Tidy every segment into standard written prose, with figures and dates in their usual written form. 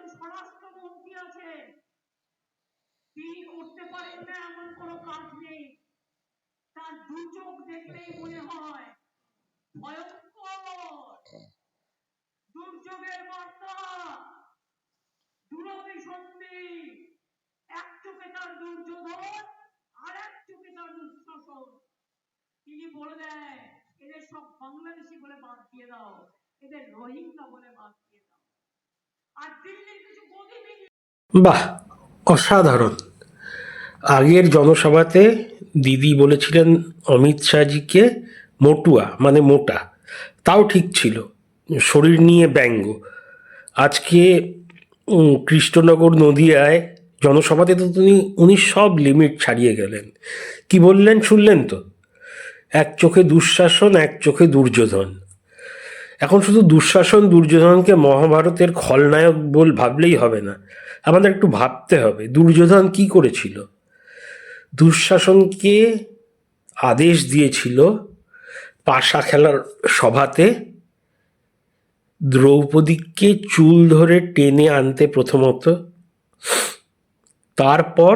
একজন স্বরাষ্ট্রমন্ত্রী আছে, তিনি করতে পারেন না এমন কোনো কাজ নেই। তার দু চোখ দেখলেই মনে হয় ভয়ঙ্কর দুর্যোগের বার্তা, দুরভিসন্ধি। এক চোখে তার দুর্যোধন, আর এক চোখে তার দুঃশাসন। তিনি বলে দেয়, এদের সব বাংলাদেশি বলে বাদ দিয়ে দাও, এদের রোহিঙ্গা বলে বাদ দিয়ে দাও। আর দিল্লির কিছু গদি মিলে বাহ, অসাধারণ। আগের জনসভাতে দিদি বলেছিলেন অমিত শাহজিকে মোটুয়া, মানে মোটা, তাও ঠিক ছিল, শরীর নিয়ে ব্যঙ্গ। আজকে কৃষ্ণনগর নদিয়ায় জনসভাতে তো উনি সব লিমিট ছাড়িয়ে গেলেন। কি বললেন শুনলেন তো? এক চোখে দুঃশাসন, এক চোখে দুর্যোধন। এখন শুধু দুঃশাসন দুর্যোধনকে মহাভারতের খলনায়ক ভাবলেই হবে না, আমাদের একটু ভাবতে হবে দুর্যোধন কি করেছিল। দুঃশাসনকে আদেশ দিয়েছিল পাশা খেলার সভাতে দ্রৌপদীকে চুল ধরে টেনে আনতে প্রথমত, তারপর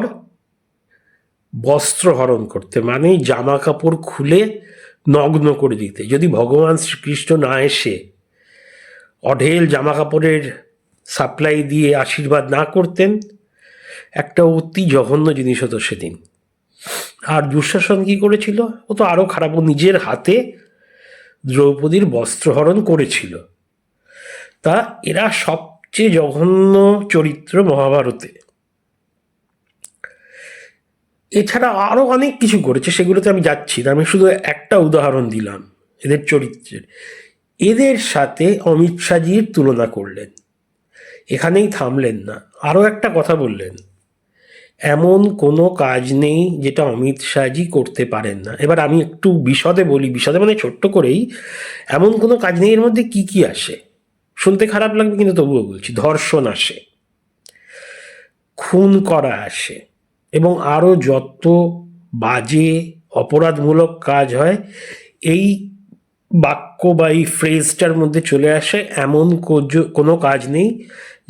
বস্ত্র হরণ করতে, মানে জামা কাপড় খুলে নগ্ন করে দিতে। যদি ভগবান শ্রীকৃষ্ণ না এসে অঢেল জামা কাপড়ের সাপ্লাই দিয়ে আশীর্বাদ না করতেন, একটা অতি জঘন্য জিনিস হতো সেদিন। আর দুঃশাসন কি করেছিল? ও তো আরও খারাপ, ও নিজের হাতে দ্রৌপদীর বস্ত্রহরণ করেছিল। তা এরা সবচেয়ে জঘন্য চরিত্র মহাভারতে। এছাড়া আরও অনেক কিছু করেছে, সেগুলোতে আমি যাচ্ছি না, আমি শুধু একটা উদাহরণ দিলাম এদের চরিত্রের। এদের সাথে অমিত শাহজির তুলনা করলেন, এখানেই থামলেন না, আরও একটা কথা বললেন, এমন কোনো কাজ নেই যেটা অমিত শাহজি করতে পারেন না। এবার আমি একটু বিশদে বলি, বিশদে মানে ছোট্ট করেই, এমন কোনো কাজ নেই এর মধ্যে কি কি আসে, শুনতে খারাপ লাগবে কিন্তু তবুও বলছি। ধর্ষণ আসে, খুন করা আসে, এবং আরও যত বাজে অপরাধমূলক কাজ হয় এই বাক্য বা এই ফ্রেজটার মধ্যে চলে আসে, এমন কোনো কাজ নেই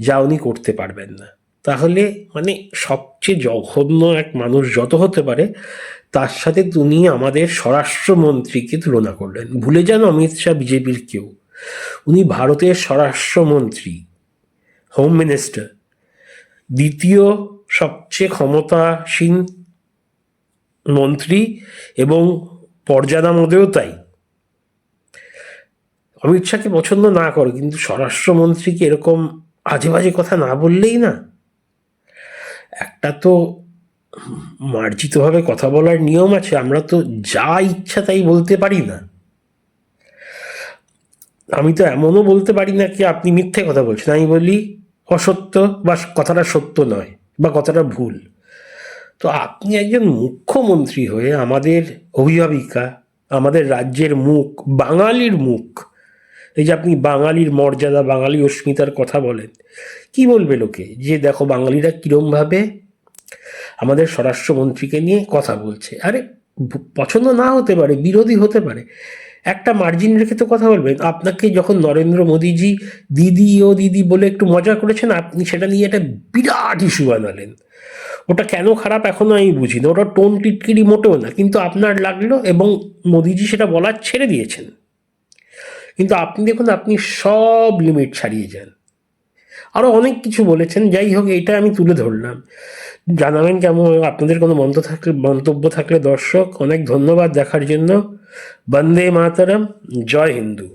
যা উনি করতে পারবেন না। তাহলে মানে সবচেয়ে জঘন্য এক মানুষ যত হতে পারে তার সাথে তিনি আমাদের স্বরাষ্ট্রমন্ত্রীকে তুলনা করলেন। ভুলে যান অমিত শাহ বিজেপির কেউ, উনি ভারতের স্বরাষ্ট্রমন্ত্রী, হোম মিনিস্টার, দ্বিতীয় সবচেয়ে ক্ষমতাসীন মন্ত্রী, এবং পর্যাদা মধ্যেও তাই। অমিত শাহকে পছন্দ না করে, কিন্তু স্বরাষ্ট্রমন্ত্রীকে এরকম আজে বাজে কথা না বললেই না। একটা তো মার্জিতভাবে কথা বলার নিয়ম আছে, আমরা তো যা ইচ্ছা তাই বলতে পারি না। আমি তো এমনও বলতে পারি না কি আপনি মিথ্যে কথা বলছেন, আমি বলি অসত্য বা কথাটা সত্য নয় বা কথাটা ভুল। তো আপনি একজন মুখ্যমন্ত্রী হয়ে আমাদের অভিভাবিকা, আমাদের রাজ্যের মুখ, বাঙালির মুখ, এই যে আপনি বাঙালির মর্যাদা, বাঙালি অস্মিতার কথা বলেন, কি বলবে লোকে যে দেখো বাঙালিরা কীরমভাবে আমাদের স্বরাষ্ট্রমন্ত্রীকে নিয়ে কথা বলছে। আরে পছন্দ না হতে পারে, বিরোধী হতে পারে, একটা মার্জিন রেখে তো কথা বলবেন। আপনাকে যখন নরেন্দ্র মোদীজি দিদি ও দিদি বলে একটু মজা করেছেন, আপনি সেটা নিয়ে একটা বিরাট ইস্যু বানালেন। ওটা কেন খারাপ এখনও আমি বুঝি না, ওটা টোন টিটকিরি মোটেও না, কিন্তু আপনার লাগলো এবং মোদীজি সেটা বলার ছেড়ে দিয়েছেন। কিন্তু আপনি দেখুন, আপনি সব লিমিট ছাড়িয়ে যান। আরও অনেক কিছু বলেছেন, যাই হোক এটা আমি তুলে ধরলাম। জানাবেন কেমন, আপনাদের কোনো মন্তব্য থাকলে দর্শক। অনেক ধন্যবাদ দেখার জন্য। বন্দে মাতরম, জয় হিন্দু।